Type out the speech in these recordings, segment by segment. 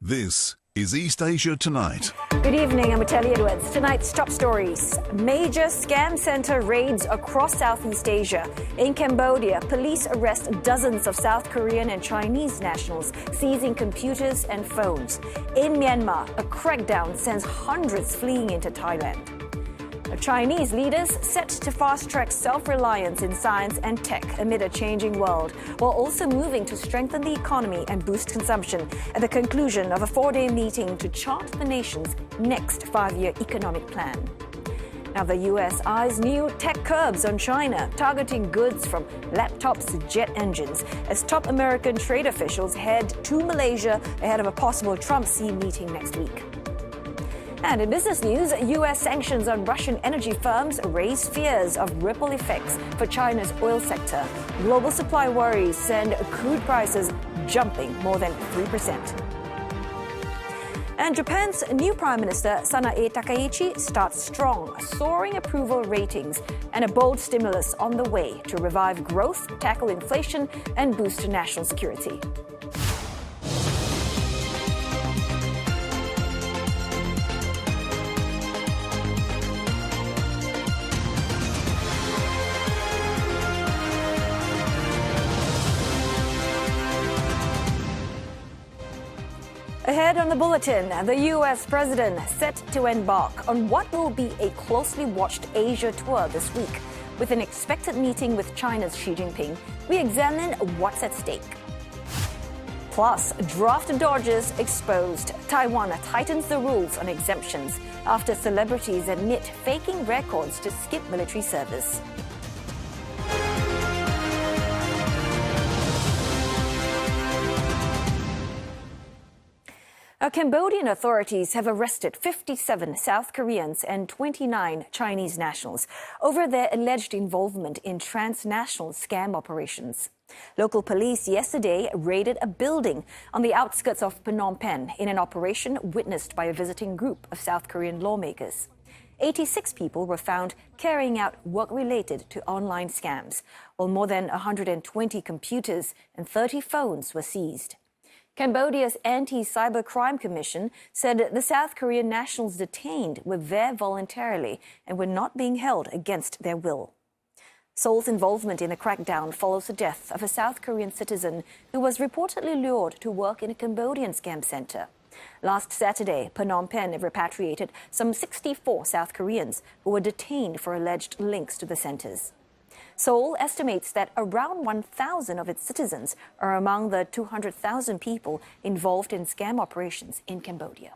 This is East Asia Tonight. Good evening, I'm Ateli Edwards. Tonight's top stories. Major scam center raids across Southeast Asia. In Cambodia, police arrest dozens of South Korean and Chinese nationals, seizing computers and phones. In Myanmar, a crackdown sends hundreds fleeing into Thailand. Chinese leaders set to fast-track self-reliance in science and tech amid a changing world, while also moving to strengthen the economy and boost consumption at the conclusion of a four-day meeting to chart the nation's next five-year economic plan. Now, the U.S. eyes new tech curbs on China, targeting goods from laptops to jet engines, as top American trade officials head to Malaysia ahead of a possible Trump-Xi meeting next week. And in business news, U.S. sanctions on Russian energy firms raise fears of ripple effects for China's oil sector. Global supply worries send crude prices jumping more than 3%. And Japan's new Prime Minister, Sanae Takaichi, starts strong, soaring approval ratings and a bold stimulus on the way to revive growth, tackle inflation, and boost national security. Ahead on the bulletin, the U.S. president set to embark on what will be a closely watched Asia tour this week. With an expected meeting with China's Xi Jinping, we examine what's at stake. Plus, draft dodgers exposed. Taiwan tightens the rules on exemptions after celebrities admit faking records to skip military service. Cambodian authorities have arrested 57 South Koreans and 29 Chinese nationals over their alleged involvement in transnational scam operations. Local police yesterday raided a building on the outskirts of Phnom Penh in an operation witnessed by a visiting group of South Korean lawmakers. 86 people were found carrying out work related to online scams, while more than 120 computers and 30 phones were seized. Cambodia's Anti-Cybercrime Commission said the South Korean nationals detained were there voluntarily and were not being held against their will. Seoul's involvement in the crackdown follows the death of a South Korean citizen who was reportedly lured to work in a Cambodian scam center. Last Saturday, Phnom Penh repatriated some 64 South Koreans who were detained for alleged links to the centers. Seoul estimates that around 1,000 of its citizens are among the 200,000 people involved in scam operations in Cambodia.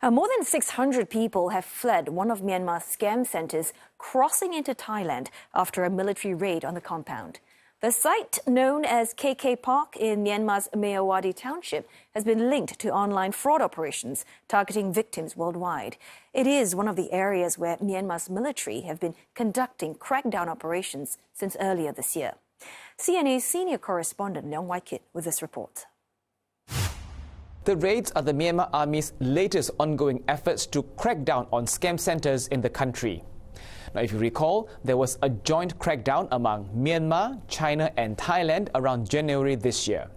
More than 600 people have fled one of Myanmar's scam centers, crossing into Thailand after a military raid on the compound. The site, known as KK Park in Myanmar's Myawaddy township, has been linked to online fraud operations targeting victims worldwide. It is one of the areas where Myanmar's military have been conducting crackdown operations since earlier this year. CNA's senior correspondent Leong Wai-kit with this report. The raids are the Myanmar Army's latest ongoing efforts to crack down on scam centers in the country. Now, if you recall, there was a joint crackdown among Myanmar, China and Thailand around January this year.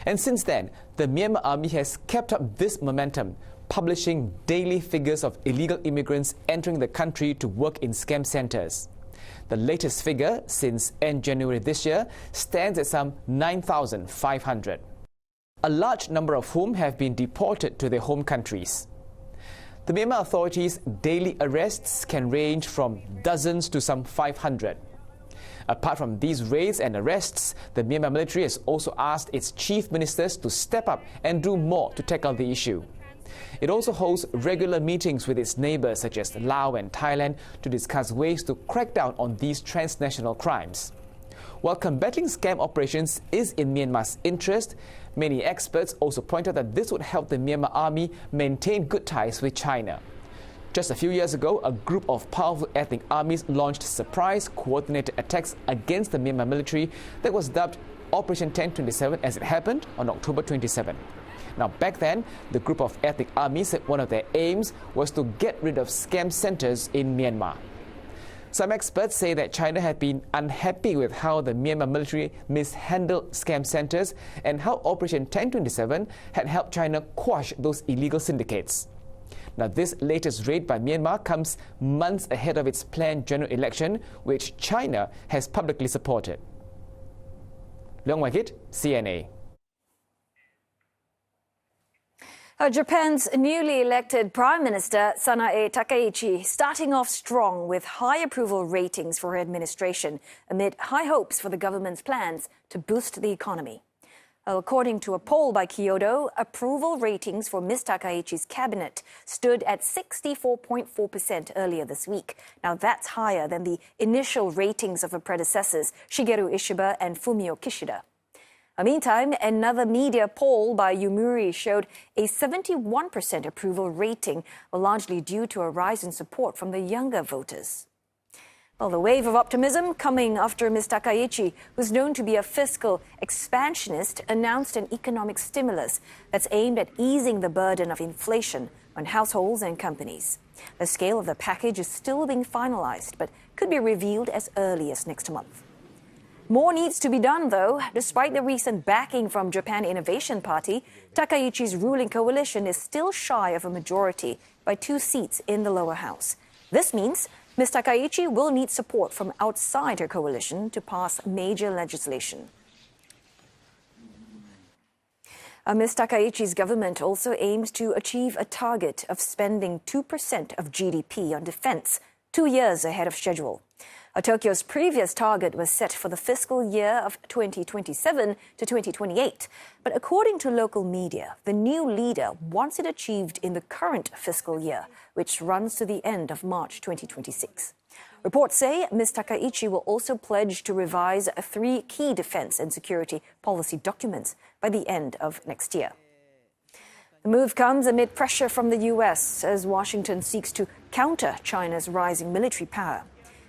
And since then, the Myanmar Army has kept up this momentum, publishing daily figures of illegal immigrants entering the country to work in scam centers. The latest figure since end January this year stands at some 9,500. A large number of whom have been deported to their home countries. The Myanmar authorities' daily arrests can range from dozens to some 500. Apart from these raids and arrests, the Myanmar military has also asked its chief ministers to step up and do more to tackle the issue. It also holds regular meetings with its neighbours such as Laos and Thailand to discuss ways to crack down on these transnational crimes. While combating scam operations is in Myanmar's interest, many experts also point out that this would help the Myanmar army maintain good ties with China. Just a few years ago, a group of powerful ethnic armies launched surprise coordinated attacks against the Myanmar military that was dubbed Operation 1027 as it happened on October 27. Now, back then, the group of ethnic armies said one of their aims was to get rid of scam centers in Myanmar. Some experts say that China had been unhappy with how the Myanmar military mishandled scam centers and how Operation 1027 had helped China quash those illegal syndicates. Now, this latest raid by Myanmar comes months ahead of its planned general election, which China has publicly supported. Leong Wai-kit, CNA. Japan's newly elected Prime Minister Sanae Takaichi starting off strong with high approval ratings for her administration amid high hopes for the government's plans to boost the economy. According to a poll by Kyodo, approval ratings for Ms. Takaichi's cabinet stood at 64.4% earlier this week. Now that's higher than the initial ratings of her predecessors, Shigeru Ishiba and Fumio Kishida. Meantime, another media poll by Yomiuri showed a 71% approval rating, largely due to a rise in support from the younger voters. Well, the wave of optimism coming after Ms. Takaichi, who's known to be a fiscal expansionist, announced an economic stimulus that's aimed at easing the burden of inflation on households and companies. The scale of the package is still being finalized, but could be revealed as early as next month. More needs to be done, though. Despite the recent backing from Japan Innovation Party, Takaichi's ruling coalition is still shy of a majority by 2 seats in the lower house. This means Ms. Takaichi will need support from outside her coalition to pass major legislation. Ms. Takaichi's government also aims to achieve a target of spending 2% of GDP on defense 2 years ahead of schedule. Tokyo's previous target was set for the fiscal year of 2027 to 2028. But according to local media, the new leader wants it achieved in the current fiscal year, which runs to the end of March 2026. Reports say Ms. Takaichi will also pledge to revise 3 key defense and security policy documents by the end of next year. The move comes amid pressure from the U.S. as Washington seeks to counter China's rising military power.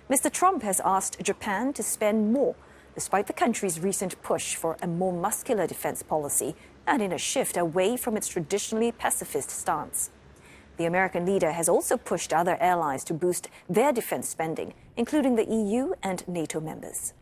Mr. Trump has asked Japan to spend more, despite the country's recent push for a more muscular defense policy and in a shift away from its traditionally pacifist stance. The American leader has also pushed other allies to boost their defense spending, including the EU and NATO members.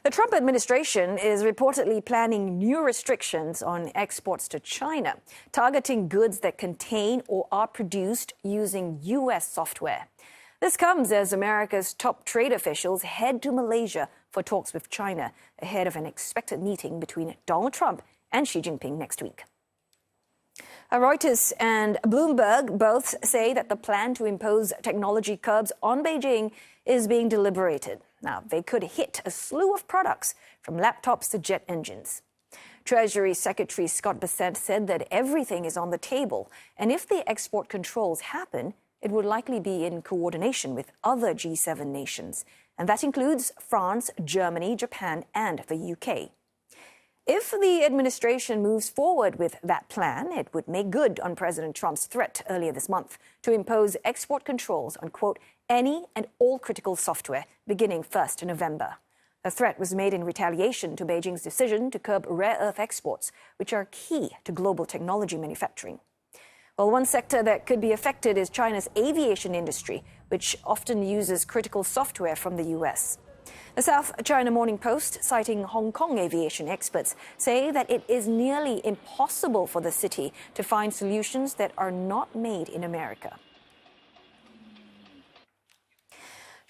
The Trump administration is reportedly planning new restrictions on exports to China, targeting goods that contain or are produced using U.S. software. This comes as America's top trade officials head to Malaysia for talks with China ahead of an expected meeting between Donald Trump and Xi Jinping next week. Reuters and Bloomberg both say that the plan to impose technology curbs on Beijing is being deliberated. Now, they could hit a slew of products, from laptops to jet engines. Treasury Secretary Scott Bessent said that everything is on the table, and if the export controls happen, it would likely be in coordination with other G7 nations, and that includes France, Germany, Japan, and the UK. If the administration moves forward with that plan, it would make good on President Trump's threat earlier this month to impose export controls on, quote, any and all critical software beginning 1st November. The threat was made in retaliation to Beijing's decision to curb rare earth exports, which are key to global technology manufacturing. Well, one sector that could be affected is China's aviation industry, which often uses critical software from the U.S. The South China Morning Post, citing Hong Kong aviation experts, say that it is nearly impossible for the city to find solutions that are not made in America.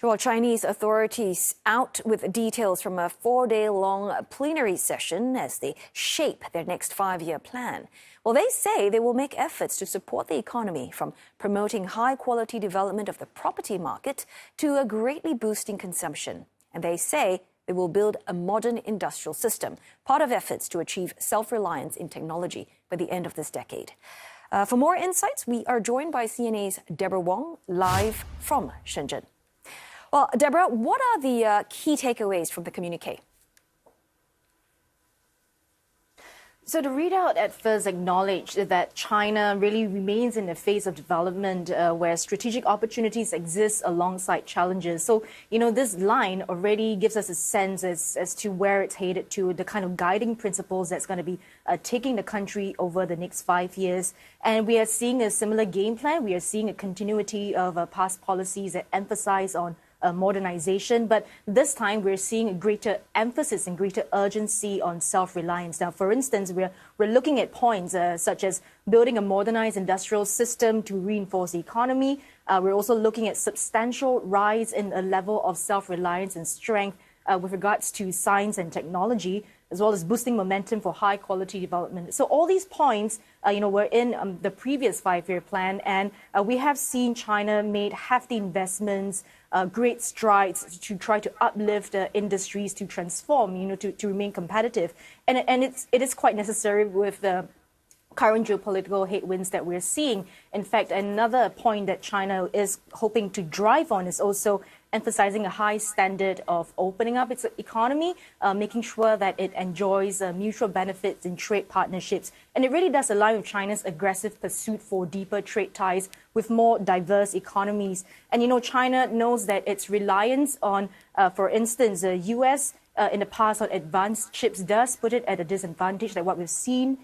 Well, Chinese authorities out with details from a 4-day-long plenary session as they shape their next 5-year plan. Well, they say they will make efforts to support the economy, from promoting high-quality development of the property market to a greatly boosting consumption. And they say they will build a modern industrial system, part of efforts to achieve self-reliance in technology by the end of this decade. For more insights, we are joined by CNA's Deborah Wong, live from Shenzhen. Well, Deborah, what are the key takeaways from the communiqué? So the readout at first acknowledged that China really remains in a phase of development where strategic opportunities exist alongside challenges. So, this line already gives us a sense as to where it's headed to, the kind of guiding principles that's going to be taking the country over the next 5 years. And we are seeing a similar game plan. We are seeing a continuity of past policies that emphasize on modernization, but this time we're seeing a greater emphasis and greater urgency on self-reliance. Now, for instance, we're looking at points such as building a modernized industrial system to reinforce the economy. We're also looking at substantial rise in a level of self-reliance and strength with regards to science and technology, as well as boosting momentum for high-quality development. So all these points, were in the previous 5-year plan, and we have seen China made hefty investments, great strides to try to uplift industries, to transform, to remain competitive. And it is quite necessary with the current geopolitical headwinds that we're seeing. In fact, another point that China is hoping to drive on is also emphasizing a high standard of opening up its economy, making sure that it enjoys mutual benefits in trade partnerships. And it really does align with China's aggressive pursuit for deeper trade ties with more diverse economies. And, China knows that its reliance on, for instance, the U.S. In the past on advanced chips does put it at a disadvantage, like what we've seen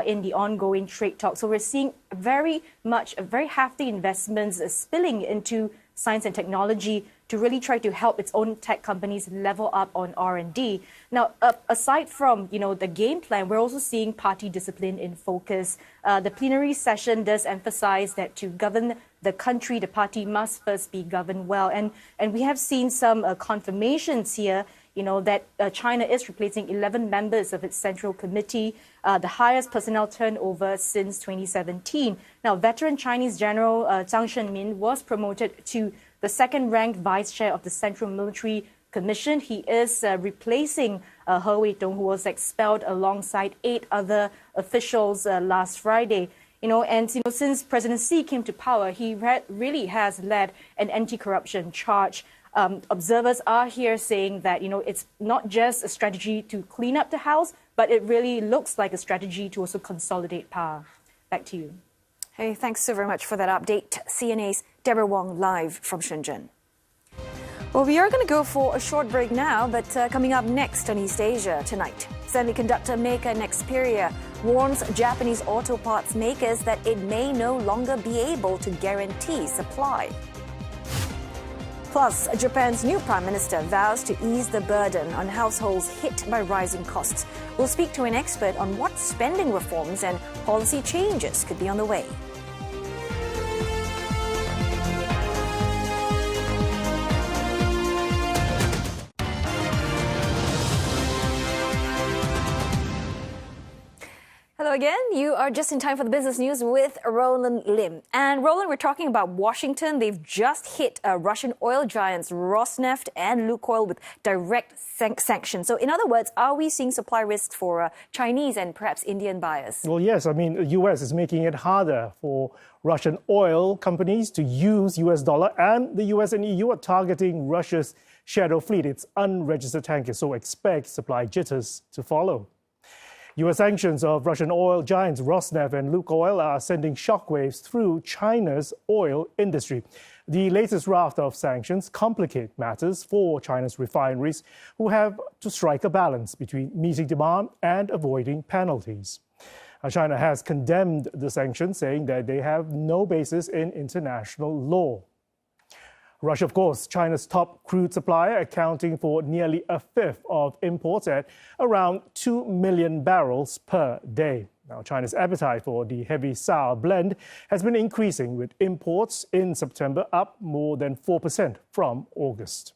in the ongoing trade talks. So we're seeing very hefty investments spilling into science and technology to really try to help its own tech companies level up on R&D. Now, aside from, the game plan, we're also seeing party discipline in focus. The plenary session does emphasize that to govern the country, the party must first be governed well. And we have seen some confirmations here, that China is replacing 11 members of its central committee, the highest personnel turnover since 2017. Now, veteran Chinese General Zhang Shenmin was promoted to the second-ranked vice chair of the Central Military Commission. He is replacing He Weidong, who was expelled alongside 8 other officials last Friday. Since President Xi came to power, he really has led an anti-corruption charge. Observers are here saying that, it's not just a strategy to clean up the house, but it really looks like a strategy to also consolidate power. Back to you. Hey, thanks so very much for that update. CNA's Deborah Wong live from Shenzhen. Well, we are going to go for a short break now, but coming up next on East Asia tonight, semiconductor maker Nexperia warns Japanese auto parts makers that it may no longer be able to guarantee supply. Plus, Japan's new Prime Minister vows to ease the burden on households hit by rising costs. We'll speak to an expert on what spending reforms and policy changes could be on the way. Hello again. You are just in time for the business news with Roland Lim. And Roland, we're talking about Washington. They've just hit Russian oil giants Rosneft and Lukoil with direct sanctions. So in other words, are we seeing supply risks for Chinese and perhaps Indian buyers? Well, yes. I mean, the U.S. is making it harder for Russian oil companies to use U.S. dollar, and the U.S. and EU are targeting Russia's shadow fleet, its unregistered tankers. So expect supply jitters to follow. U.S. sanctions of Russian oil giants Rosneft and Lukoil are sending shockwaves through China's oil industry. The latest raft of sanctions complicate matters for China's refineries, who have to strike a balance between meeting demand and avoiding penalties. China has condemned the sanctions, saying that they have no basis in international law. Russia, of course, China's top crude supplier, accounting for nearly a fifth of imports at around 2 million barrels per day. Now, China's appetite for the heavy sour blend has been increasing, with imports in September up more than 4% from August.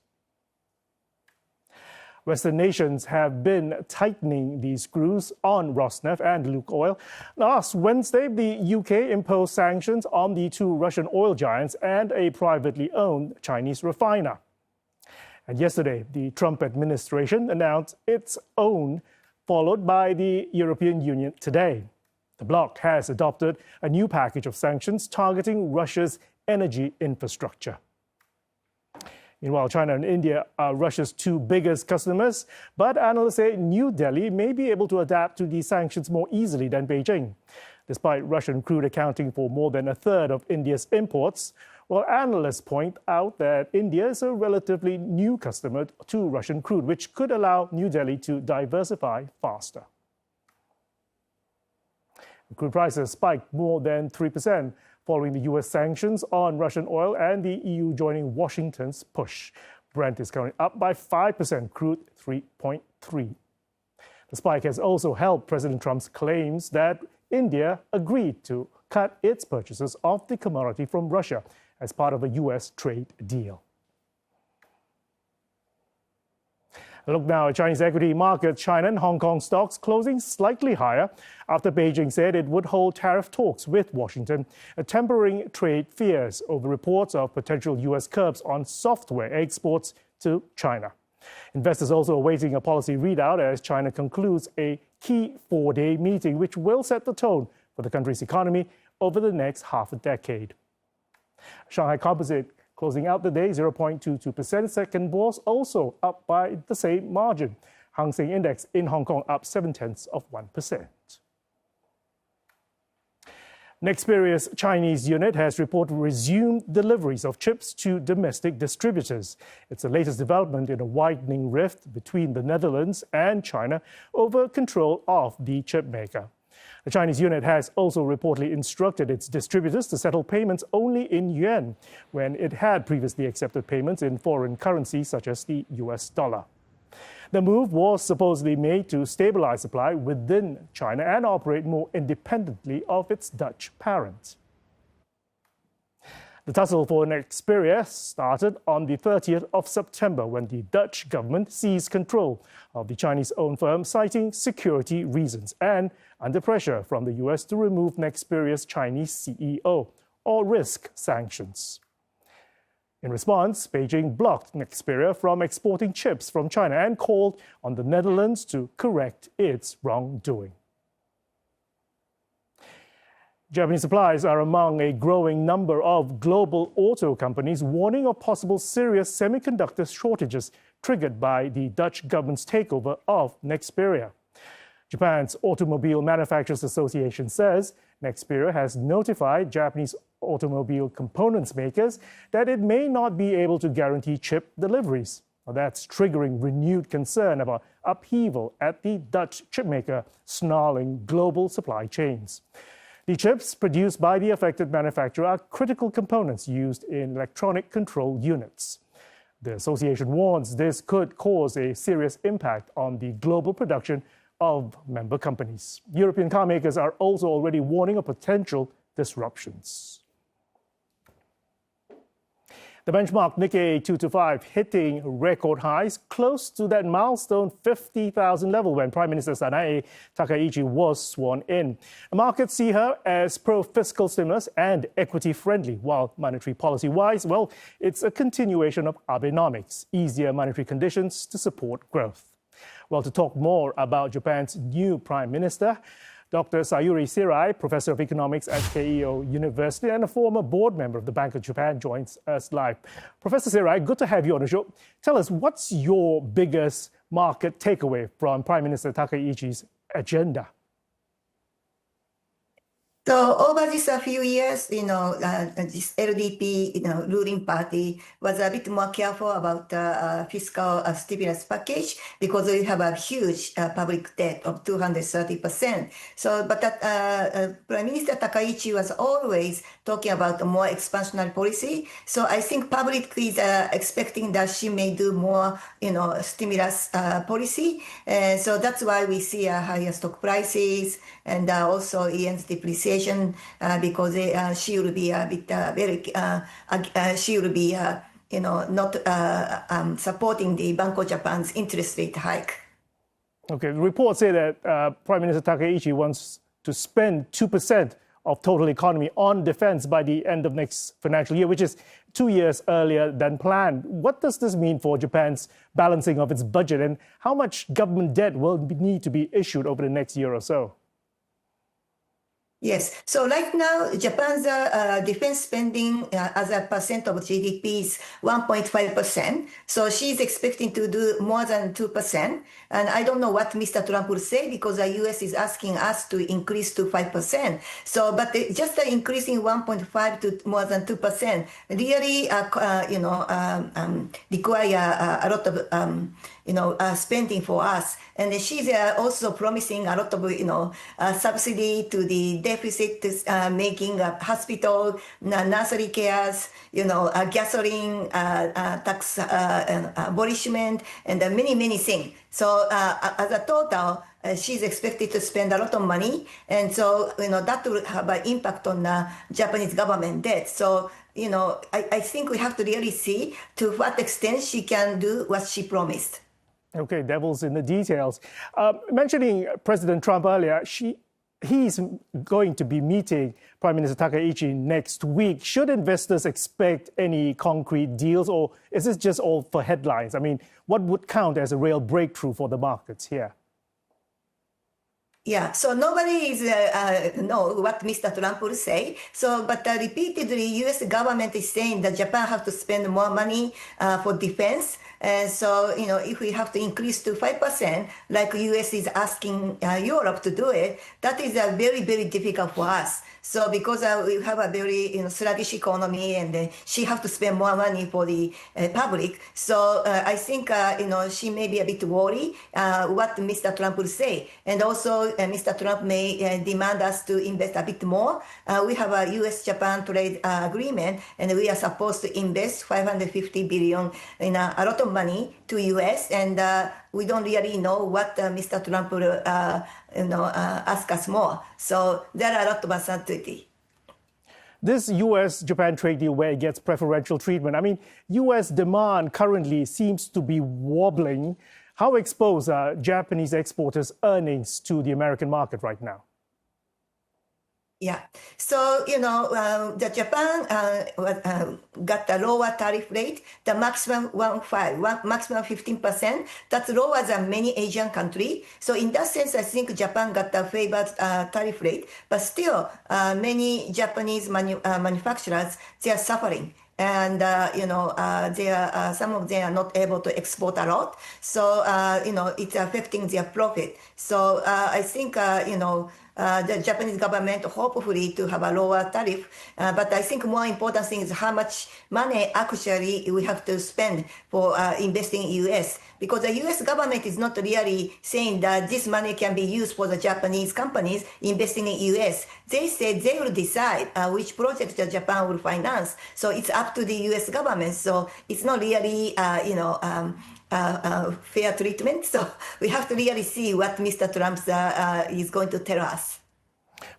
Western nations have been tightening the screws on Rosneft and Lukoil. Last Wednesday, the UK imposed sanctions on the 2 Russian oil giants and a privately owned Chinese refiner. And yesterday, the Trump administration announced its own, followed by the European Union today. The bloc has adopted a new package of sanctions targeting Russia's energy infrastructure. Meanwhile, China and India are Russia's two biggest customers, but analysts say New Delhi may be able to adapt to these sanctions more easily than Beijing. Despite Russian crude accounting for more than a third of India's imports, well, analysts point out that India is a relatively new customer to Russian crude, which could allow New Delhi to diversify faster. Crude prices spiked more than 3% following the U.S. sanctions on Russian oil and the EU joining Washington's push. Brent is currently up by 5%, crude 3.3%. The spike has also helped President Trump's claims that India agreed to cut its purchases of the commodity from Russia as part of a U.S. trade deal. A look now at Chinese equity markets. China and Hong Kong stocks closing slightly higher after Beijing said it would hold tariff talks with Washington, tempering trade fears over reports of potential U.S. curbs on software exports to China. Investors also awaiting a policy readout as China concludes a key 4-day meeting, which will set the tone for the country's economy over the next half a decade. Shanghai Composite closing out the day 0.22%. Second Bourse also up by the same margin. Hang Seng Index in Hong Kong up 0.7%. Nexperia's Chinese unit has reported resumed deliveries of chips to domestic distributors. It's the latest development in a widening rift between the Netherlands and China over control of the chip maker. The Chinese unit has also reportedly instructed its distributors to settle payments only in yuan, when it had previously accepted payments in foreign currency such as the US dollar. The move was supposedly made to stabilize supply within China and operate more independently of its Dutch parent. The tussle for Nexperia started on the 30th of September when the Dutch government seized control of the Chinese-owned firm, citing security reasons and under pressure from the US to remove Nexperia's Chinese CEO or risk sanctions. In response, Beijing blocked Nexperia from exporting chips from China and called on the Netherlands to correct its wrongdoing. Japanese suppliers are among a growing number of global auto companies warning of possible serious semiconductor shortages triggered by the Dutch government's takeover of Nexperia. Japan's Automobile Manufacturers Association says Nexperia has notified Japanese automobile components makers that it may not be able to guarantee chip deliveries. Now, that's triggering renewed concern about upheaval at the Dutch chipmaker, snarling global supply chains. The chips produced by the affected manufacturer are critical components used in electronic control units. The association warns this could cause a serious impact on the global production of member companies. European car makers are also already warning of potential disruptions. The benchmark Nikkei 225 hitting record highs close to that milestone 50,000 level when Prime Minister Sanae Takaichi was sworn in. The markets see her as pro-fiscal stimulus and equity-friendly, while monetary policy-wise, well, it's a continuation of Abenomics, easier monetary conditions to support growth. Well, to talk more about Japan's new Prime Minister, Dr. Sayuri Shirai, Professor of Economics at Keio University and a former board member of the Bank of Japan, joins us live. Professor Shirai, good to have you on the show. Tell us, what's your biggest market takeaway from Prime Minister Takaichi's agenda? So over these few years, this LDP, ruling party was a bit more careful about fiscal stimulus package because we have a huge public debt of 230%. So, but Prime Minister Takaichi was always talking about a more expansionary policy. So I think public is expecting that she may do more, stimulus policy. So that's why we see higher stock prices and also yen's depreciation. Because she will be a bit she will be not supporting the Bank of Japan's interest rate hike. Okay, the reports say that Prime Minister Takaichi wants to spend 2% of total economy on defense by the end of next financial year, which is 2 years earlier than planned. What does this mean for Japan's balancing of its budget, and how much government debt will need to be issued over the next year or so? Yes. So right now, Japan's defense spending as a percent of GDP is 1.5%. So she's expecting to do more than 2%. And I don't know what Mr. Trump will say because the US is asking us to increase to 5%. So, but just increasing 1.5 to more than 2% really, require a lot of spending for us. And she's also promising a lot of, subsidy to the deficit, making a hospital, nursery cares, gasoline tax abolishment, and many, many things. So as a total, she's expected to spend a lot of money. And so, that will have an impact on the Japanese government debt. So, I think we have to really see to what extent she can do what she promised. Okay, devil's in the details. Mentioning President Trump earlier, he's going to be meeting Prime Minister Takaichi next week. Should investors expect any concrete deals, or is this just all for headlines? I mean, what would count as a real breakthrough for the markets here? Yeah, so nobody is know what Mr. Trump will say. So, but repeatedly, U.S. government is saying that Japan have to spend more money for defense. And so, if we have to increase to 5%, like U.S. is asking Europe to do it, that is very, very difficult for us. So, because we have a very sluggish economy, and she have to spend more money for the public. So, I think she may be a bit worried what Mr. Trump will say, and also Mr. Trump may demand us to invest a bit more. We have a U.S.-Japan trade agreement, and we are supposed to invest $550 billion in a lot of money to U.S. and we don't really know what Mr. Trump will ask us more. So there are a lot of uncertainty. This U.S.-Japan trade deal where it gets preferential treatment, I mean, U.S. demand currently seems to be wobbling. How exposed are Japanese exporters' earnings to the American market right now? Yeah. So, the Japan got a lower tariff rate, the maximum maximum 15%. That's lower than many Asian countries. So in that sense, I think Japan got a favored tariff rate. But still, many Japanese manufacturers, they are suffering. And, some of them are not able to export a lot. So, it's affecting their profit. So I think, the Japanese government hopefully to have a lower tariff. But I think more important thing is how much money actually we have to spend for investing in U.S. Because the U.S. government is not really saying that this money can be used for the Japanese companies investing in U.S. They said they will decide which project that Japan will finance. So it's up to the U.S. government. So it's not really, fair treatment. So we have to really see what Mr. Trump is going to tell us.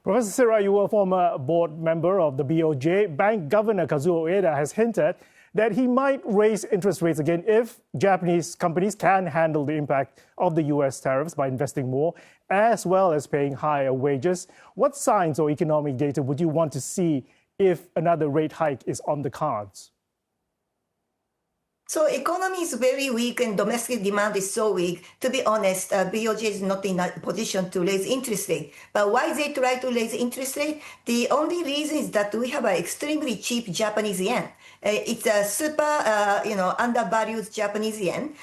Professor Sira, you were a former board member of the BOJ. Bank Governor Kazuo Ueda has hinted that he might raise interest rates again if Japanese companies can handle the impact of the U.S. tariffs by investing more, as well as paying higher wages. What signs or economic data would you want to see if another rate hike is on the cards? So economy is very weak and domestic demand is so weak. To be honest, BOJ is not in a position to raise interest rate. But why they try to raise interest rate? The only reason is that we have an extremely cheap Japanese yen. It's a super, undervalued Japanese yen.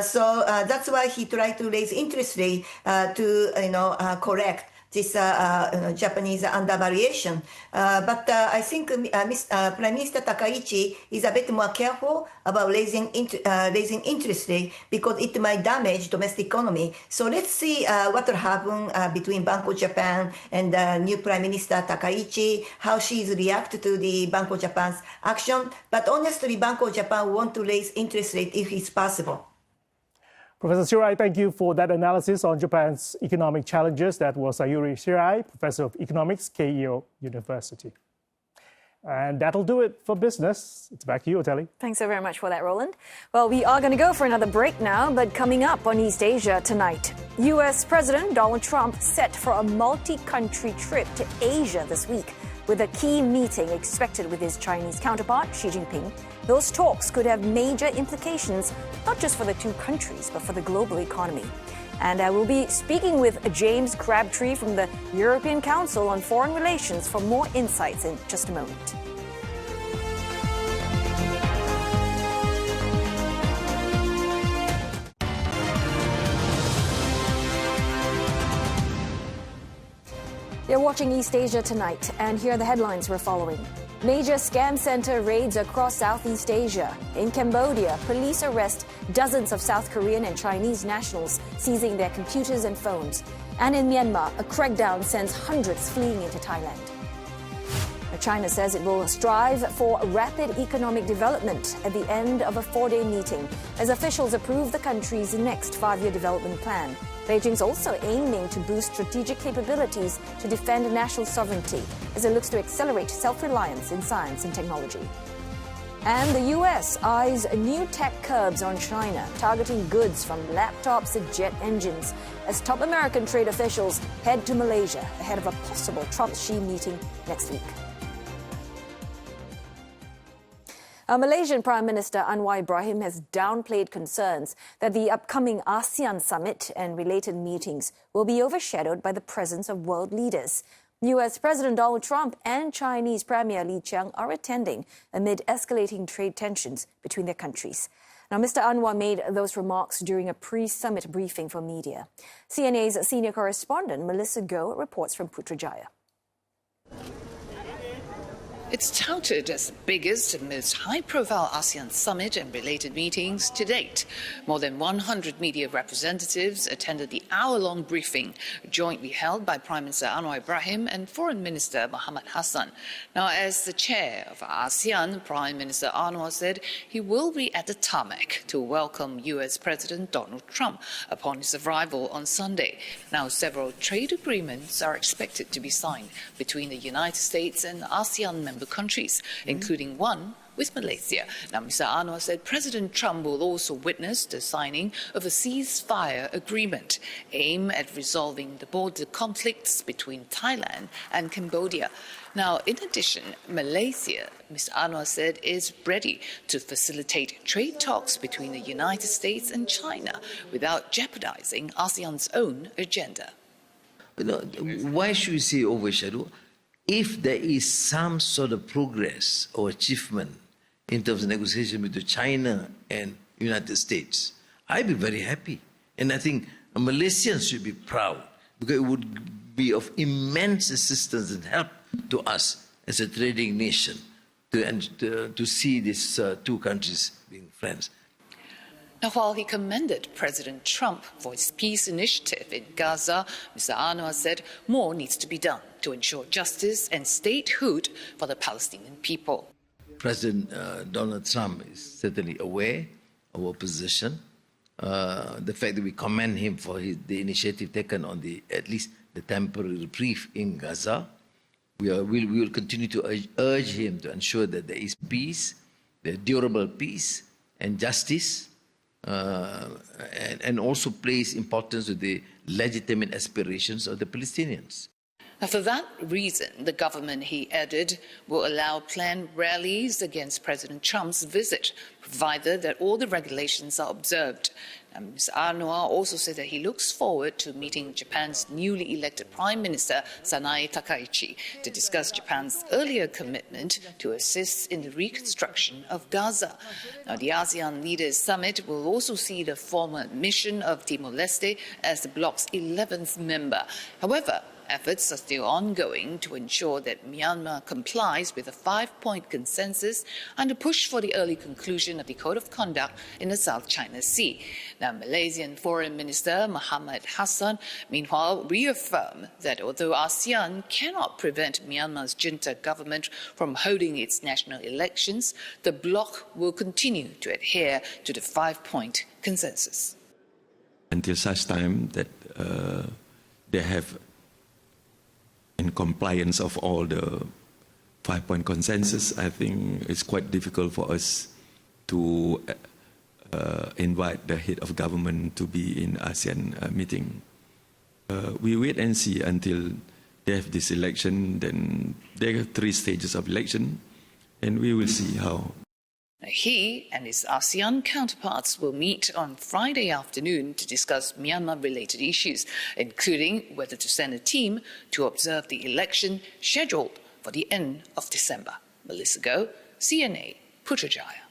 So that's why he tried to raise interest rate to, correct this Japanese undervaluation. But I think Prime Minister Takaichi is a bit more careful about raising interest rate because it might damage domestic economy. So let's see what will happen between Bank of Japan and new Prime Minister Takaichi, how she is react to the Bank of Japan's action. But honestly, Bank of Japan want to raise interest rate if it's possible. Professor Shirai, thank you for that analysis on Japan's economic challenges. That was Sayuri Shirai, Professor of Economics, Keio University. And that'll do it for business. It's back to you, Oteli. Thanks so very much for that, Roland. Well, we are going to go for another break now, but coming up on East Asia tonight, U.S. President Donald Trump set for a multi-country trip to Asia this week. with a key meeting expected with his Chinese counterpart, Xi Jinping. Those talks could have major implications, not just for the two countries, but for the global economy. And I will be speaking with James Crabtree from the European Council on Foreign Relations for more insights in just a moment. You're watching East Asia Tonight, and here are the headlines we're following. Major scam center raids across Southeast Asia. In Cambodia, police arrest dozens of South Korean and Chinese nationals, seizing their computers and phones. And in Myanmar, a crackdown sends hundreds fleeing into Thailand. China says it will strive for rapid economic development at the end of a 4-day meeting as officials approve the country's next 5-year development plan. Beijing's also aiming to boost strategic capabilities to defend national sovereignty as it looks to accelerate self-reliance in science and technology. And the U.S. eyes new tech curbs on China, targeting goods from laptops to jet engines, as top American trade officials head to Malaysia ahead of a possible Trump-Xi meeting next week. Malaysian Prime Minister Anwar Ibrahim has downplayed concerns that the upcoming ASEAN summit and related meetings will be overshadowed by the presence of world leaders. U.S. President Donald Trump and Chinese Premier Li Qiang are attending amid escalating trade tensions between their countries. Now, Mr. Anwar made those remarks during a pre-summit briefing for media. CNA's senior correspondent Melissa Goh reports from Putrajaya. It's touted as the biggest and most high-profile ASEAN summit and related meetings to date. More than 100 media representatives attended the hour-long briefing, jointly held by Prime Minister Anwar Ibrahim and Foreign Minister Mohammed Hassan. Now, as the chair of ASEAN, Prime Minister Anwar said he will be at the tarmac to welcome U.S. President Donald Trump upon his arrival on Sunday. Now, several trade agreements are expected to be signed between the United States and ASEAN member countries, including one with Malaysia. Now, Mr. Anwar said President Trump will also witness the signing of a ceasefire agreement aimed at resolving the border conflicts between Thailand and Cambodia. Now, in addition, Malaysia, Mr. Anwar said, is ready to facilitate trade talks between the United States and China without jeopardizing ASEAN's own agenda. Why should we say overshadow? If there is some sort of progress or achievement in terms of negotiation between China and United States, I'd be very happy. And I think Malaysians should be proud because it would be of immense assistance and help to us as a trading nation to see these two countries being friends. Now, while he commended President Trump for his peace initiative in Gaza, Mr. Anwar said more needs to be done to ensure justice and statehood for the Palestinian people. President Donald Trump is certainly aware of our position. The fact that we commend him for the initiative taken on at least the temporary reprieve in Gaza. We will continue to urge him to ensure that there is peace, the durable peace and justice, and also place importance to the legitimate aspirations of the Palestinians. Now, for that reason, the government, he added, will allow planned rallies against President Trump's visit, provided that all the regulations are observed. Mr. Anwar also said that he looks forward to meeting Japan's newly elected Prime Minister, Sanae Takaichi, to discuss Japan's earlier commitment to assist in the reconstruction of Gaza. Now, the ASEAN Leaders Summit will also see the formal admission of Timor-Leste as the bloc's 11th member. However, efforts are still ongoing to ensure that Myanmar complies with a 5-point consensus and a push for the early conclusion of the Code of Conduct in the South China Sea. Now, Malaysian Foreign Minister Mohammed Hassan, meanwhile, reaffirmed that although ASEAN cannot prevent Myanmar's junta government from holding its national elections, the bloc will continue to adhere to the 5-point consensus. Until such time that they have in compliance of all the 5-point consensus, I think it's quite difficult for us to invite the head of government to be in ASEAN meeting. We wait and see until they have this election, then there are 3 stages of election, and we will see how. He and his ASEAN counterparts will meet on Friday afternoon to discuss Myanmar-related issues, including whether to send a team to observe the election scheduled for the end of December. Melissa Go, CNA, Putrajaya.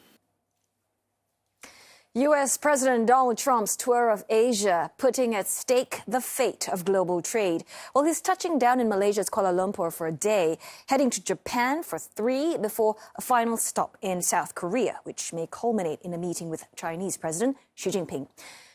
U.S. President Donald Trump's tour of Asia putting at stake the fate of global trade. Well, he's touching down in Malaysia's Kuala Lumpur for a day, heading to Japan for 3 before a final stop in South Korea, which may culminate in a meeting with Chinese President Xi Jinping.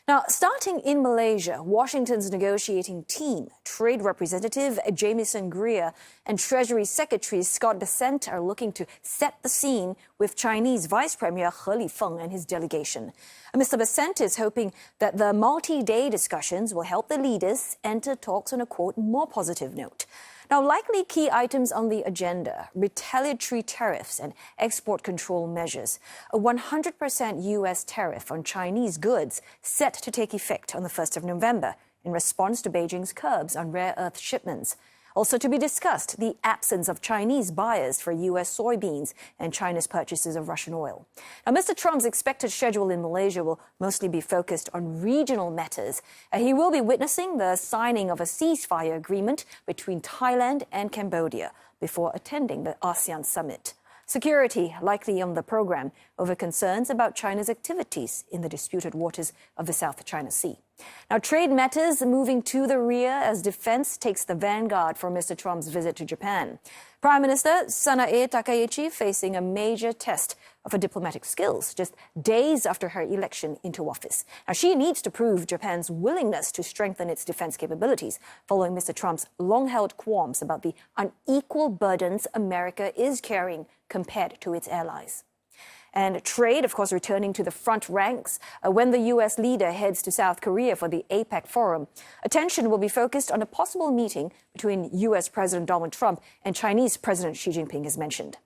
Now, starting in Malaysia, Washington's negotiating team, Trade Representative Jamieson Greer and Treasury Secretary Scott Bessent are looking to set the scene with Chinese Vice Premier He Lifeng and his delegation. Mr. Bessent is hoping that the multi-day discussions will help the leaders enter talks on a, quote, more positive note. Now, likely key items on the agenda: retaliatory tariffs and export control measures. A 100% U.S. tariff on Chinese goods set to take effect on the 1st of November in response to Beijing's curbs on rare earth shipments. Also to be discussed, the absence of Chinese buyers for U.S. soybeans and China's purchases of Russian oil. Now, Mr. Trump's expected schedule in Malaysia will mostly be focused on regional matters. He will be witnessing the signing of a ceasefire agreement between Thailand and Cambodia before attending the ASEAN summit. Security likely on the program over concerns about China's activities in the disputed waters of the South China Sea. Now, trade matters moving to the rear as defense takes the vanguard for Mr. Trump's visit to Japan. Prime Minister Sanae Takaichi facing a major test of her diplomatic skills just days after her election into office. Now, she needs to prove Japan's willingness to strengthen its defense capabilities following Mr. Trump's long-held qualms about the unequal burdens America is carrying compared to its allies. And trade, of course, returning to the front ranks when the U.S. leader heads to South Korea for the APEC forum. Attention will be focused on a possible meeting between U.S. President Donald Trump and Chinese President Xi Jinping, as mentioned.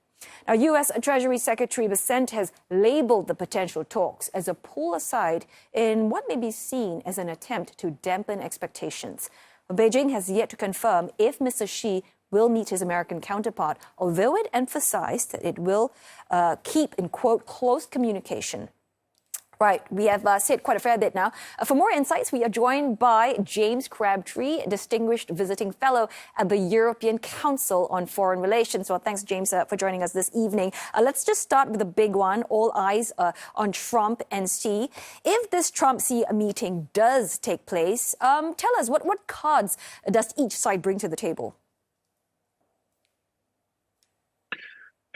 Now, U.S. Treasury Secretary Bessent has labeled the potential talks as a pull aside in what may be seen as an attempt to dampen expectations. Beijing has yet to confirm if Mr. Xi will meet his American counterpart, although it emphasized that it will keep, in quote, close communication. Right, we have said quite a fair bit now. For more insights, we are joined by James Crabtree, Distinguished Visiting Fellow at the European Council on Foreign Relations. Well, thanks, James, for joining us this evening. Let's just start with the big one. All eyes on Trump and Xi. If this Trump-Xi meeting does take place, tell us, what cards does each side bring to the table?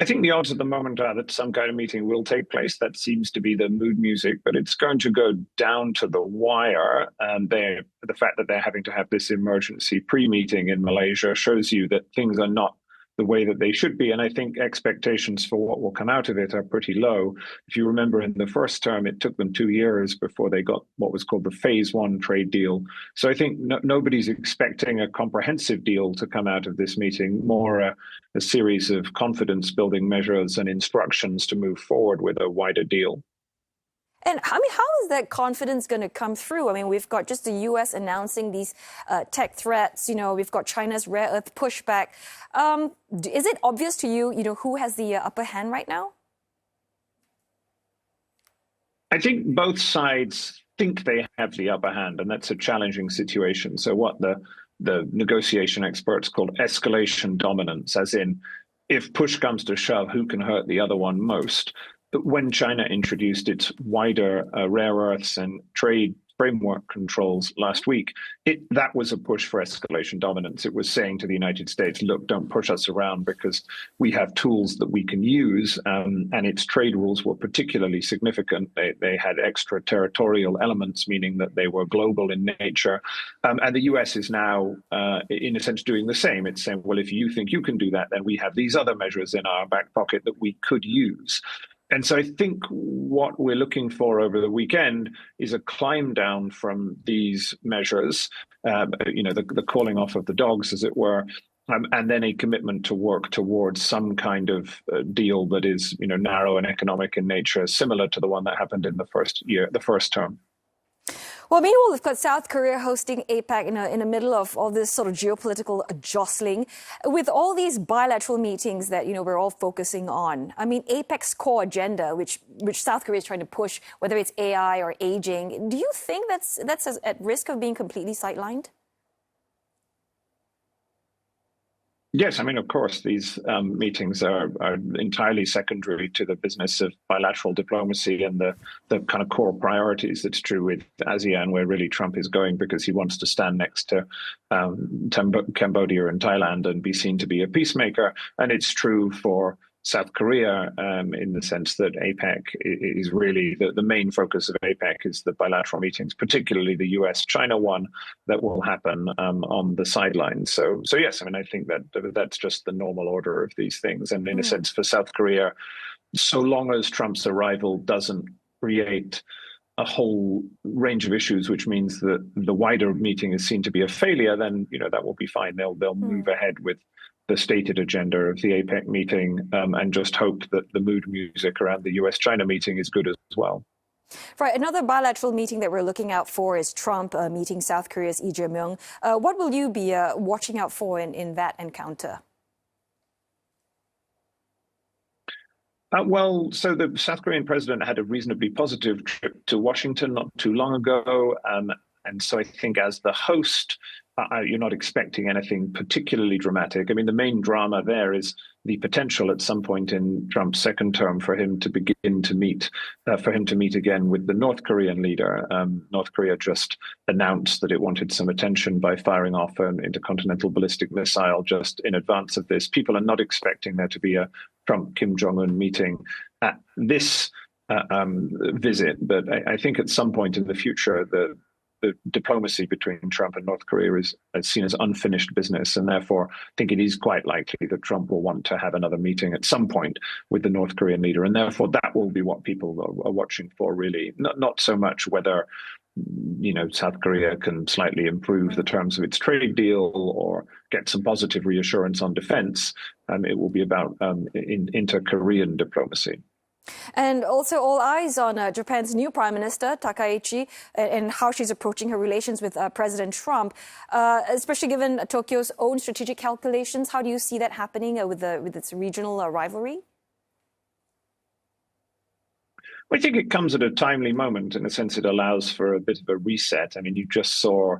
I think the odds at the moment are that some kind of meeting will take place. That seems to be the mood music, but it's going to go down to the wire. And the fact that they're having to have this emergency pre-meeting in Malaysia shows you that things are not the way that they should be. And I think expectations for what will come out of it are pretty low. If you remember, in the first term, it took them 2 years before they got what was called the phase 1 trade deal. So I think nobody's expecting a comprehensive deal to come out of this meeting, more a series of confidence-building measures and instructions to move forward with a wider deal. And I mean, how is that confidence going to come through? I mean, we've got just the U.S. announcing these tech threats. You know, we've got China's rare earth pushback. Is it obvious to you, who has the upper hand right now? I think both sides think they have the upper hand, and that's a challenging situation. So what the negotiation experts call escalation dominance, as in, if push comes to shove, who can hurt the other one most? When China introduced its wider rare earths and trade framework controls last week, that was a push for escalation dominance. It was saying to the United States, look, don't push us around because we have tools that we can use. And its trade rules were particularly significant. They had extraterritorial elements, meaning that they were global in nature. And the US is now, in a sense, doing the same. It's saying, well, if you think you can do that, then we have these other measures in our back pocket that we could use. And so I think what we're looking for over the weekend is a climb down from these measures, the calling off of the dogs, as it were, and then a commitment to work towards some kind of deal that is, narrow and economic in nature, similar to the one that happened in the first term. Well, meanwhile, we've got South Korea hosting APEC in the middle of all this sort of geopolitical jostling. With all these bilateral meetings that, we're all focusing on, I mean, APEC's core agenda, which South Korea is trying to push, whether it's AI or aging, do you think that's at risk of being completely sidelined? Yes, I mean, of course, these meetings are entirely secondary to the business of bilateral diplomacy and the kind of core priorities. That's true with ASEAN, where really Trump is going because he wants to stand next to Cambodia and Thailand and be seen to be a peacemaker. And it's true for South Korea in the sense that APEC is really the main focus of APEC is the bilateral meetings, particularly the US-China one that will happen on the sidelines. So yes, I mean, I think that's just the normal order of these things. And in a sense, for South Korea, so long as Trump's arrival doesn't create a whole range of issues, which means that the wider meeting is seen to be a failure, then that will be fine. They'll move ahead with the stated agenda of the APEC meeting and just hope that the mood music around the US-China meeting is good as well. Right. Another bilateral meeting that we're looking out for is Trump meeting South Korea's Lee Jae-myung. What will you be watching out for in that encounter? Well, so the South Korean president had a reasonably positive trip to Washington not too long ago. And so I think as the host, you're not expecting anything particularly dramatic. I mean, the main drama there is the potential at some point in Trump's second term for him to meet again with the North Korean leader. North Korea just announced that it wanted some attention by firing off an intercontinental ballistic missile just in advance of this. People are not expecting there to be a Trump-Kim Jong-un meeting at this visit, but I think at some point in the future, the diplomacy between Trump and North Korea is seen as unfinished business. And therefore, I think it is quite likely that Trump will want to have another meeting at some point with the North Korean leader. And therefore, that will be what people are watching for, really. Not so much whether, South Korea can slightly improve the terms of its trade deal or get some positive reassurance on defense. It will be about inter-Korean diplomacy. And also all eyes on Japan's new Prime Minister, Takaichi, and how she's approaching her relations with President Trump, especially given Tokyo's own strategic calculations. How do you see that happening with its regional rivalry? I think it comes at a timely moment. In a sense, it allows for a bit of a reset. I mean, you just saw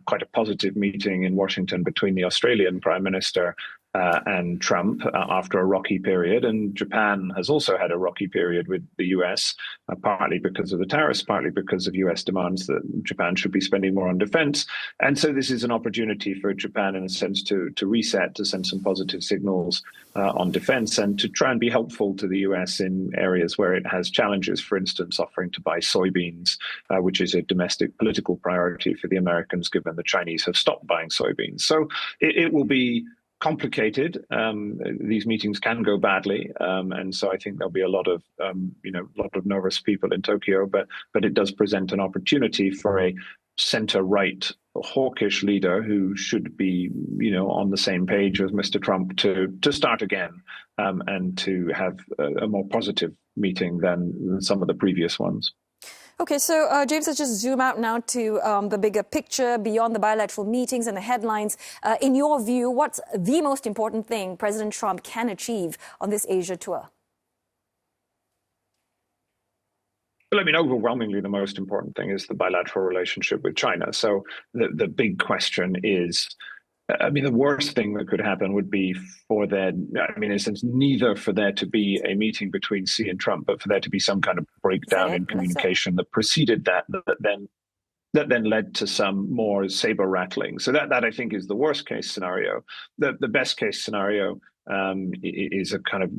quite a positive meeting in Washington between the Australian Prime Minister and Trump after a rocky period. And Japan has also had a rocky period with the US, partly because of the tariffs, partly because of US demands that Japan should be spending more on defense. And so this is an opportunity for Japan, in a sense, to reset, to send some positive signals on defense and to try and be helpful to the US in areas where it has challenges, for instance, offering to buy soybeans, which is a domestic political priority for the Americans, given the Chinese have stopped buying soybeans. So it will be complicated. These meetings can go badly, and so I think there'll be a lot of nervous people in Tokyo. But it does present an opportunity for a center-right, hawkish leader who should be, on the same page as Mr. Trump to start again and to have a more positive meeting than some of the previous ones. Okay, so James, let's just zoom out now to the bigger picture beyond the bilateral meetings and the headlines. In your view, what's the most important thing President Trump can achieve on this Asia tour? Well, I mean, overwhelmingly, the most important thing is the bilateral relationship with China. So the big question is, I mean, the worst thing that could happen would be in a sense, neither for there to be a meeting between Xi and Trump, but for there to be some kind of breakdown in communication that preceded that then led to some more saber rattling. So that I think is the worst case scenario. The best case scenario is a kind of,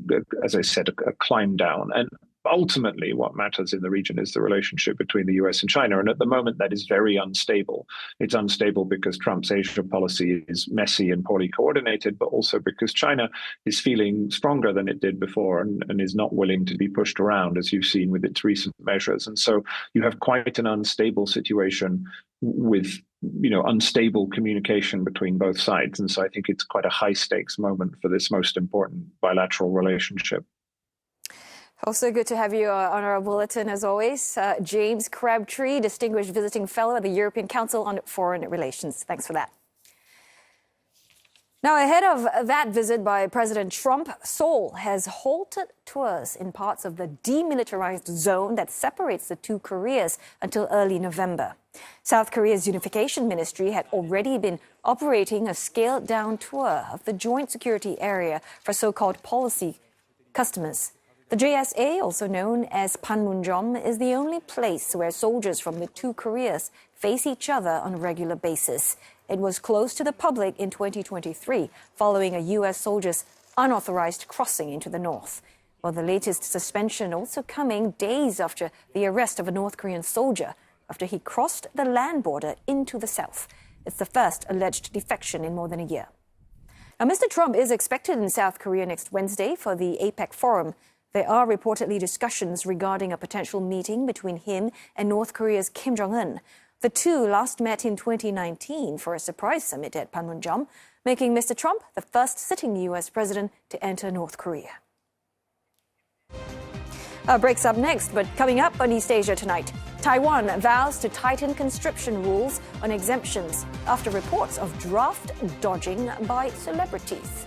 as I said, a climb down. And ultimately, what matters in the region is the relationship between the US and China. And at the moment, that is very unstable. It's unstable because Trump's Asia policy is messy and poorly coordinated, but also because China is feeling stronger than it did before and is not willing to be pushed around, as you've seen with its recent measures. And so you have quite an unstable situation with unstable communication between both sides. And so I think it's quite a high stakes moment for this most important bilateral relationship. Also good to have you on our bulletin as always. James Crabtree, Distinguished Visiting Fellow at the European Council on Foreign Relations. Thanks for that. Now, ahead of that visit by President Trump, Seoul has halted tours in parts of the demilitarized zone that separates the two Koreas until early November. South Korea's Unification Ministry had already been operating a scaled-down tour of the joint security area for so-called policy customers. The JSA, also known as Panmunjom, is the only place where soldiers from the two Koreas face each other on a regular basis. It was closed to the public in 2023, following a U.S. soldier's unauthorized crossing into the north. Well, the latest suspension also coming days after the arrest of a North Korean soldier after he crossed the land border into the south. It's the first alleged defection in more than a year. Now, Mr. Trump is expected in South Korea next Wednesday for the APEC forum. There are reportedly discussions regarding a potential meeting between him and North Korea's Kim Jong-un. The two last met in 2019 for a surprise summit at Panmunjom, making Mr. Trump the first sitting U.S. president to enter North Korea. Breaks up next, but coming up on East Asia tonight, Taiwan vows to tighten conscription rules on exemptions after reports of draft dodging by celebrities.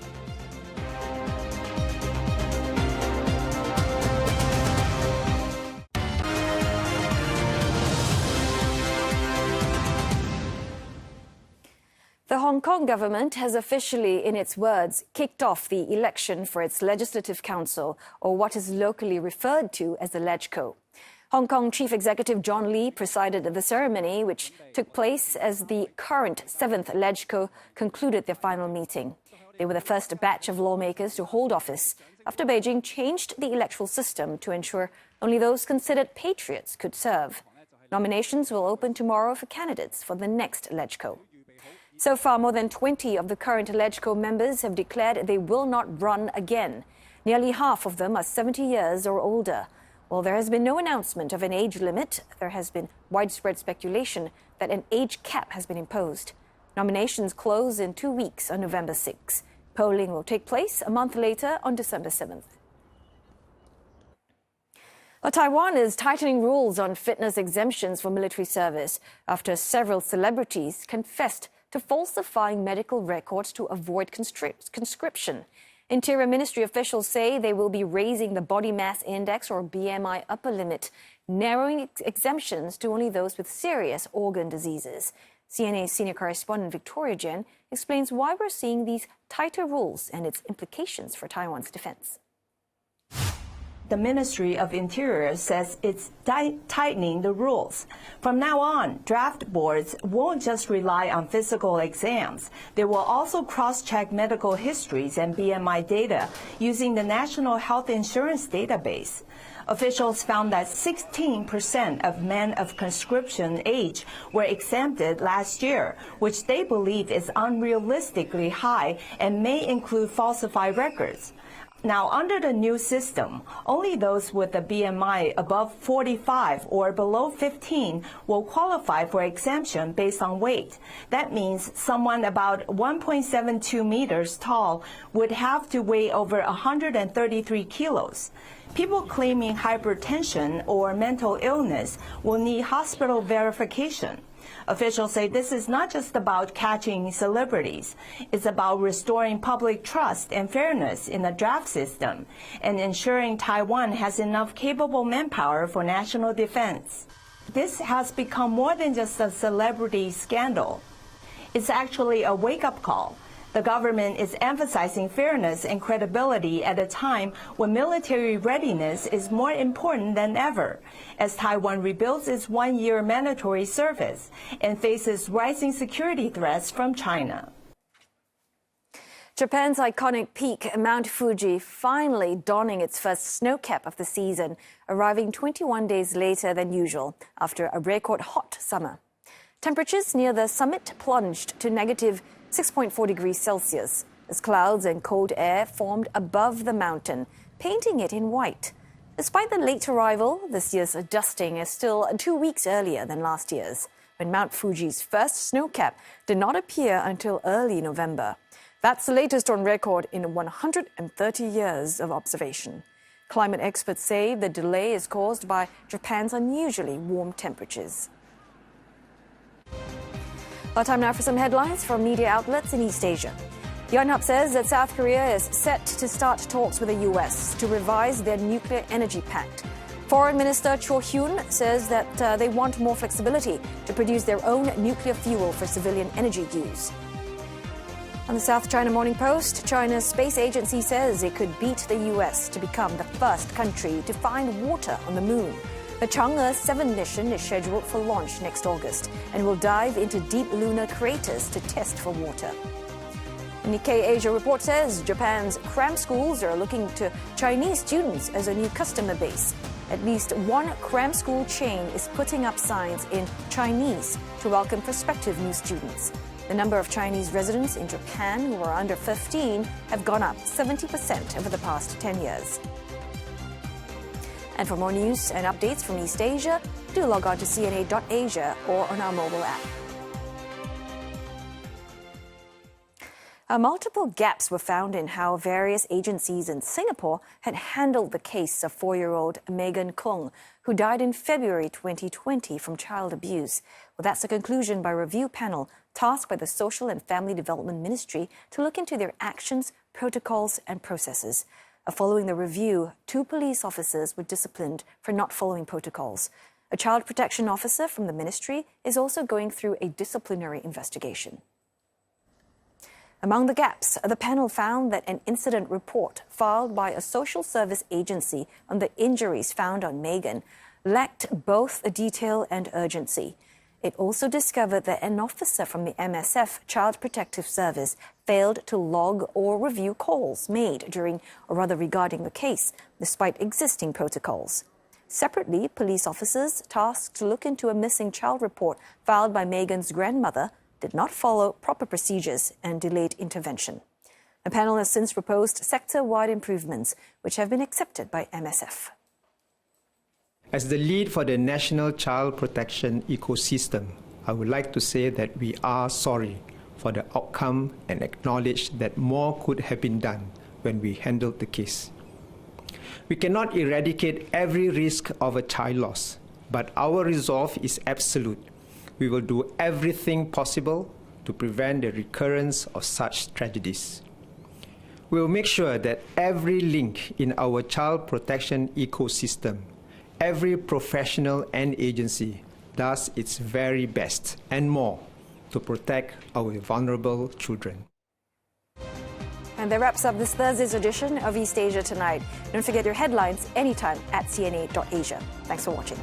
The Hong Kong government has officially, in its words, kicked off the election for its Legislative Council, or what is locally referred to as the LegCo. Hong Kong Chief Executive John Lee presided at the ceremony, which took place as the current 7th LegCo concluded their final meeting. They were the first batch of lawmakers to hold office after Beijing changed the electoral system to ensure only those considered patriots could serve. Nominations will open tomorrow for candidates for the next LegCo. So far, more than 20 of the current LegCo members have declared they will not run again. Nearly half of them are 70 years or older. While there has been no announcement of an age limit, there has been widespread speculation that an age cap has been imposed. Nominations close in 2 weeks on November 6. Polling will take place a month later on December 7th. Taiwan is tightening rules on fitness exemptions for military service after several celebrities confessed to falsifying medical records to avoid conscription. Interior Ministry officials say they will be raising the body mass index, or BMI, upper limit, narrowing exemptions to only those with serious organ diseases. CNA senior correspondent Victoria Jen explains why we're seeing these tighter rules and its implications for Taiwan's defense. The Ministry of Interior says it's tightening the rules. From now on, draft boards won't just rely on physical exams. They will also cross-check medical histories and BMI data using the National Health Insurance Database. Officials found that 16% of men of conscription age were exempted last year, which they believe is unrealistically high and may include falsified records. Now, under the new system, only those with a BMI above 45 or below 15 will qualify for exemption based on weight. That means someone about 1.72 meters tall would have to weigh over 133 kilos. People claiming hypertension or mental illness will need hospital verification. Officials say this is not just about catching celebrities. It's about restoring public trust and fairness in the draft system and ensuring Taiwan has enough capable manpower for national defense. This has become more than just a celebrity scandal. It's actually a wake-up call. The government is emphasizing fairness and credibility at a time when military readiness is more important than ever, as Taiwan rebuilds its one-year mandatory service and faces rising security threats from China. Japan's iconic peak, Mount Fuji, finally donning its first snowcap of the season, arriving 21 days later than usual after a record hot summer. Temperatures near the summit plunged to negative 6.4 degrees Celsius as clouds and cold air formed above the mountain, painting it in white. Despite the late arrival, this year's dusting is still 2 weeks earlier than last year's, when Mount Fuji's first snowcap did not appear until early November. That's the latest on record in 130 years of observation. Climate experts say the delay is caused by Japan's unusually warm temperatures. Our time now for some headlines from media outlets in East Asia. Yonhap says that South Korea is set to start talks with the U.S. to revise their nuclear energy pact. Foreign Minister Cho Hyun says that they want more flexibility to produce their own nuclear fuel for civilian energy use. On the South China Morning Post, China's space agency says it could beat the U.S. to become the first country to find water on the moon. The Chang'e 7 mission is scheduled for launch next August and will dive into deep lunar craters to test for water. Nikkei Asia report says Japan's cram schools are looking to Chinese students as a new customer base. At least one cram school chain is putting up signs in Chinese to welcome prospective new students. The number of Chinese residents in Japan who are under 15 have gone up 70% over the past 10 years. And for more news and updates from East Asia, do log on to cna.asia or on our mobile app. Multiple gaps were found in how various agencies in Singapore had handled the case of 4-year-old Megan Kung, who died in February 2020 from child abuse. Well, that's a conclusion by a review panel tasked by the Social and Family Development Ministry to look into their actions, protocols and processes. Following the review, 2 police officers were disciplined for not following protocols. A child protection officer from the ministry is also going through a disciplinary investigation. Among the gaps, the panel found that an incident report filed by a social service agency on the injuries found on Megan lacked both detail and urgency. It also discovered that an officer from the MSF Child Protective Service failed to log or review calls made during, or rather regarding the case, despite existing protocols. Separately, police officers tasked to look into a missing child report filed by Megan's grandmother did not follow proper procedures and delayed intervention. The panel has since proposed sector-wide improvements, which have been accepted by MSF. As the lead for the national child protection ecosystem, I would like to say that we are sorry for the outcome and acknowledge that more could have been done when we handled the case. We cannot eradicate every risk of a child loss, but our resolve is absolute. We will do everything possible to prevent the recurrence of such tragedies. We will make sure that every link in our child protection ecosystem, every professional and agency does its very best and more to protect our vulnerable children. And that wraps up this Thursday's edition of East Asia Tonight. Don't forget your headlines anytime at cna.asia. Thanks for watching.